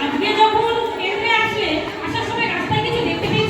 আজকে যখন কেন্দ্রে আসলে আসার সময় রাস্তায় কিছু দেখতে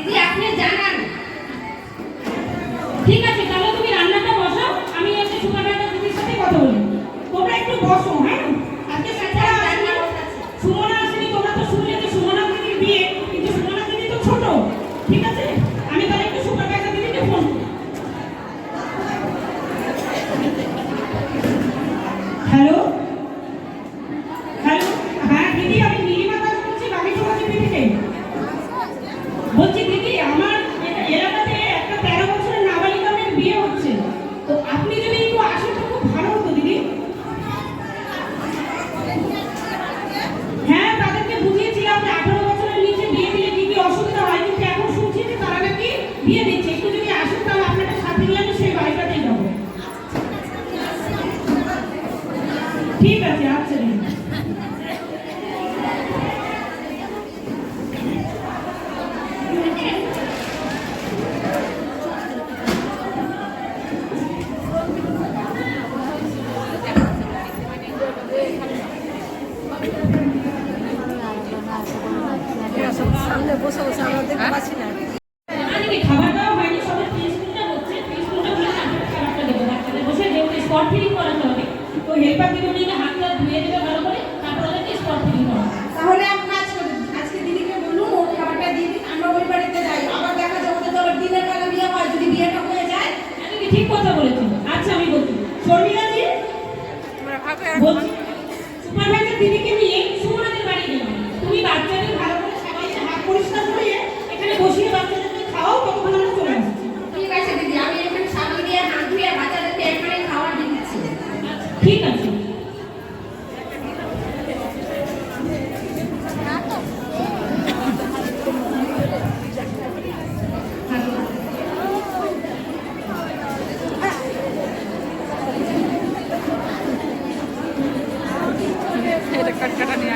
দিদি আপনি জানান। ঠিক আছে, তাহলে তুমি রান্নাটা বসাও, আমি এসে সুমনার দিদির সাথে কথা বলি। তোমরা একটু বসো, হ্যাঁ? আজকে স্যার আসেনি, সুমনা আসেনি, তোমরা তো শুনলে যে সুমনা দিদির বিয়ে, কিন্তু সুমনা দিদি তো ছোট। ঠিক আছে, আমি তাহলে একটু সুপারভাইজার দিদিকে ফোন করি। হ্যালো হ্যালো, হ্যাঁ দিদি, আমি নীলিমা দাস বলছি, বাগেশ্বর টিভি থেকে। বলছি দিদি, আমার এলাকাতে একটা 13 বছরের নাবালিকা মেয়ের বিয়ে হচ্ছে, তো আপনি যদি একটু আসেন তো খুব ভালো হতো দিদি। হ্যাঁ, তাদেরকে বুঝিয়েছিলাম যে 18 বছরের নিচে বিয়ে দিলে কি কি অসুবিধা হয়, কিন্তু এখন শুনছি যে তারা নাকি বিয়ে দিচ্ছে। একটু যদি আসেন তাহলে আপনাদের সাথে নিয়ে আমি সেই বাড়িটাতেই যাবো। ঠিক আছে, আচ্ছা দিদি। সামনে বসে বসে আমরা দেখতে পাচ্ছি না। আজকে খাবার দাওয়া হয়নি, সবাই প্রিস্কুলটা হচ্ছে, প্রিস্কুলটা হলে তারপরে খাবারটা দেবো বাচ্চাদের। বসে যেহেতু স্পট ফিলিং করাতে হবে, তো হেল্পার দিদি ওদিকে হাতটা ধুয়ে দেবে ভালো করে, তারপর ওদেরকে স্পট ফিলিং করা। তাহলে এক কাজ করুন, আজকে দিদিকে বলুন ওর খাবারটা দিয়ে দিন, আমরা ওই বাড়িতে যাই। আবার দেখা যাবে ওদের তো আবার দিনের বেলা বিয়ে হয়, যদি বিয়েটা হয়ে যায়। আমি কি ঠিক কথা বলেছি? আচ্ছা আমি বলছি, শর্মিলা জি বলছি, সুপারভাইজার দিদিকে নিয়ে সুমনাদের বাড়ি গেলাম। তুমি বাচ্চাদের ভালো করে সবাইকে হাত পরিষ্কার করিয়ে এখানে বসিয়ে বাচ্চাদেরকে খাওয়াও, ততক্ষণ আমরা চলে আসছি। ঠিক আছে দিদি, আমি এখানে সাবান দিয়ে হাত ধুয়ে বাচ্চাদেরকে এখানে খাবার দিয়ে দিচ্ছি। ঠিক আছে। এটা কাটকাটা নিয়ে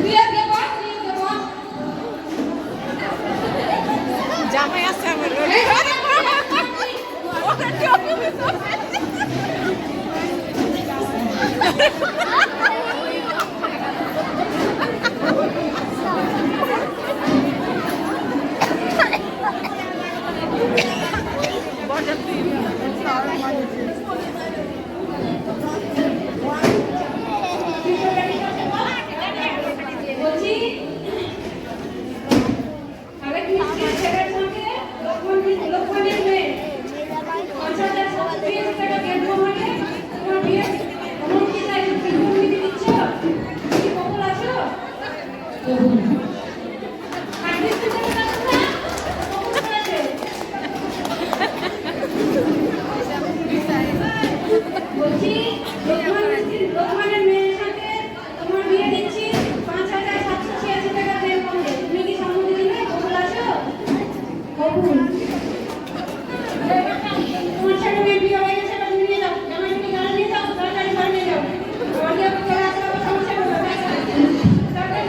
বিয়ে দেবো, বিয়ে দেবো। জামাই আছে আমার বলছি, আগে কি ছেলের সঙ্গে লক্ষ্মণের মেয়ে ৫,৭৩০ টাকা দেবো মানে তোমার বিয়ে তোমার কি চাই তুমি দিচ্ছ কি কবুল আছো আর কিছু দেবে না কবুল আছে বলছি লোকমানের মেয়ের সাথে তোমার বিয়ে দিচ্ছি ৫,৭৮৬ টাকা দেবো তুমি কি সম্মতি দিবে কবুল আছো কবুল তোমার ছেলে মেয়ে বিয়ে হয়ে গেছে এবার তুমি নিয়ে যাও জামাই তুমি গাড়ি নিয়ে যাও তাড়াতাড়ি ঘরে নিয়ে যাও ঘর দিয়ে চলে আসলে আবার সমস্যা হবে তাড়াতাড়ি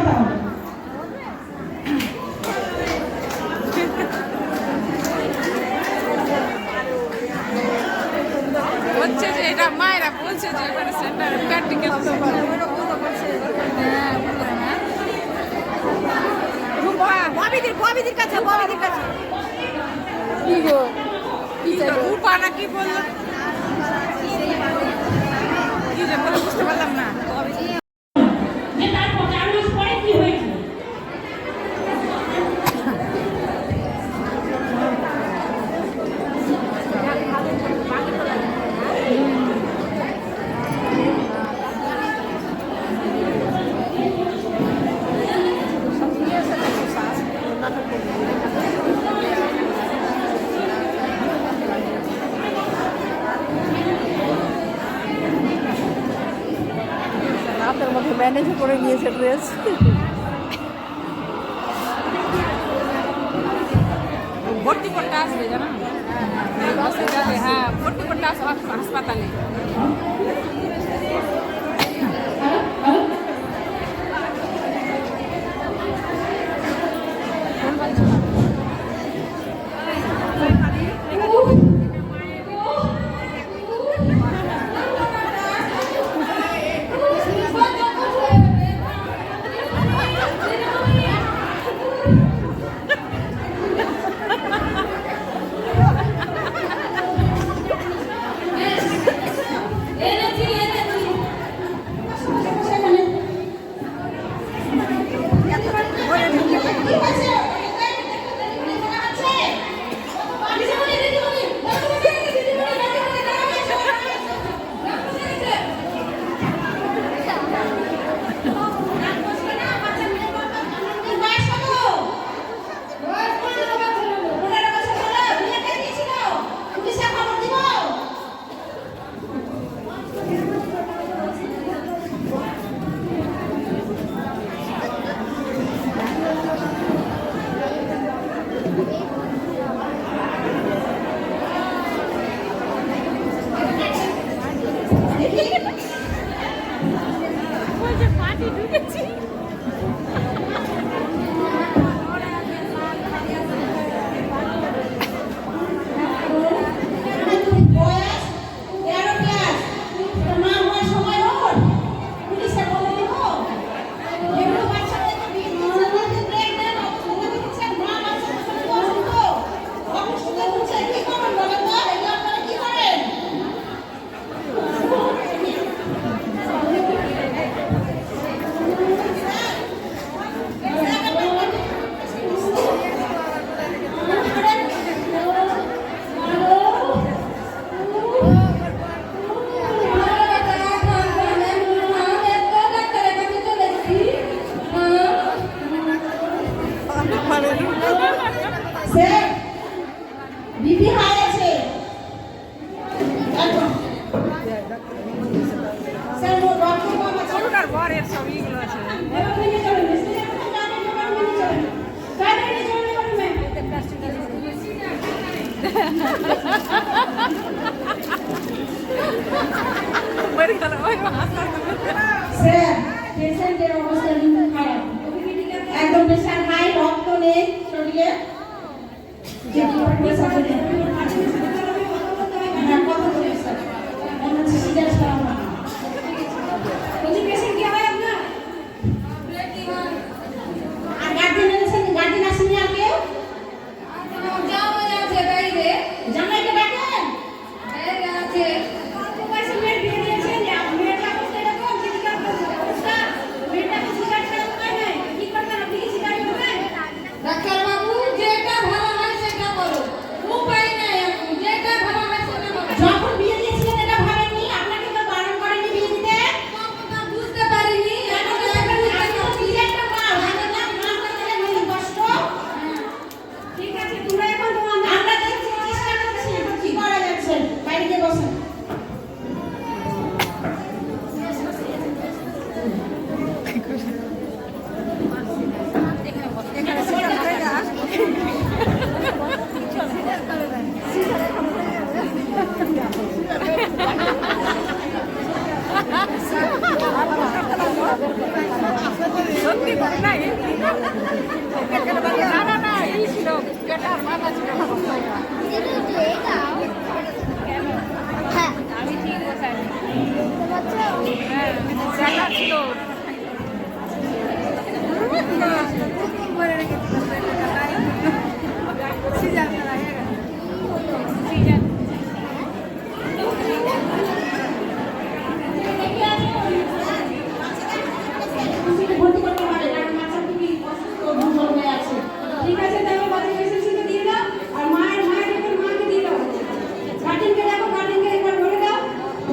কথা হবে। হচ্ছে যে এটা মায়েরা বলছে যে এখানে সেন্টার প্র্যাকটিক্যাল ববিদির কাছে কি গো রূপা না কি বললো কি যে বলে বুঝতে পারলাম না যে তারপর 4 মাস পরে কি হয়েছে? রাতের মধ্যে ম্যানেজ করে নিয়েছে ড্রেস ভর্তি করতে আসবে জানো হসপিটালে হ্যাঁ ভর্তি করতে আসবে হাসপাতালে বিপি হাই আছে স্যার ও ডক্টর বাবা ছোটটার বরের সব এইগুলো আছে স্যার পেশেন্টের অবস্থা কিন্তু খারাপ একদম প্রেশার হাই রক্ত নেই শরীরে যে কি প্রেশার নেই হ্যাঁ কথা বলি স্যার মনে হচ্ছে সিজার করা হবে বলছি পেশেন্ট কি হয় আপনার আর গার্জেন এনেছেন গার্জেন আসেনি আর কেউ যাও আছে বাইরে জামাইকে ডাকেন বাইরে আছে পয়সা মেয়ের বিয়ে দিয়েছেন মেয়েটা অবস্থা এরকম ক্রিটিক্যাল অবস্থা মেয়েটা তো সিগারেট খাওয়া উপায় নাই কি করবেন আপনি কি সিগারেট খাবেন ডাক্তার বাবু যেটা ভালো হয় সেটা করো উপায় নাই এখন যেটা ভালো হয় সেটা করো যখন বিয়ে দিয়েছিলেন এটা ভাবেননি আপনাকে তো বারণ করেনি বিয়ে দিতে না বুঝতে পারিনি এখন একটা মা ভালো না মা করতে মেয়ে কষ্ট ঠিক আছে তোমরা এখন তোমার আমরা দেখছি চেষ্টা করছি কি করা যাচ্ছে বাইরে গিয়ে বসেন এখানে সেটা হয়ে যা সত্যি তো ভর্তি করতে হবে কারণ বাচ্চা খুবই অসুস্থ দুর্বল হয়ে আছে। ঠিক আছে তাহলে বাচ্চাকে এসএসসিতে দিয়ে দাও আর মায়ের যখন মাকে দিয়ে দাও গার্জেনকে দেখো গার্জেনকে একবার বলে দাও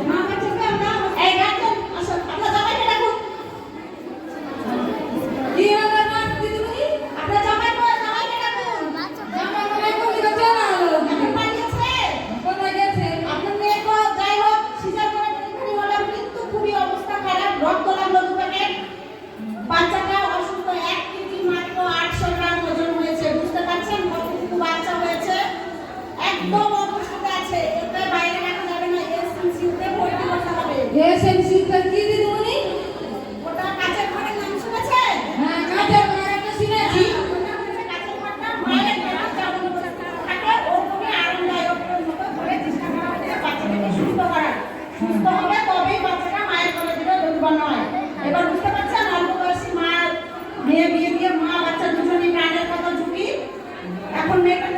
মা বাচ্চাকে আমরা এই গার্জেন আসো আপনার জামাইকে ডাকুন। দিয়ে আমার মা দিদিমণি আপনার জামাইকে ডাকুন। জামাই কোন দিকে চলে এখন পাঠিয়েছে কোথায় গেছে আপনার মেয়েকে যাই হোক সিজার করে ডেলিভারি হলো কিন্তু খুবই অবস্থা খারাপ, রক্ত লাগলো দু প্যাকেট। বাচ্চাটা অসুস্থ, 1 কেজি মাত্র 800 গ্রাম ওজন হয়েছে। বুঝতে পারছেন কতটুকু বাচ্চা হয়েছে? একদম অবস্থাতে আছে। এতে বাইরে রাখা যাবে না, এসএনসিতে ভর্তি করতে হবে। এসএনসিতে কি দিদিমণি ওটা কাছের ঘরের নাম শুনেছেন? হ্যাঁ কাজের ঘর একটা শুনেছি ওটা হচ্ছে কাছের ঘরটা মায়ের বাচ্চা থাকে ওরকমই আরামদায়কের মতো করে চেষ্টা করা হচ্ছে বাচ্চাটাকে সুস্থ করার। সুস্থ হবে তবেই বাচ্চাটা মায়ের কোলে দিলে দুর্বল নয়। এবার বুঝতে পারছেন অল্প বয়সী মা মেয়ে বিয়ে দিয়ে মা বাচ্চা দুজনেই প্রাণের কত ঝুঁকি। এখন মেয়েটা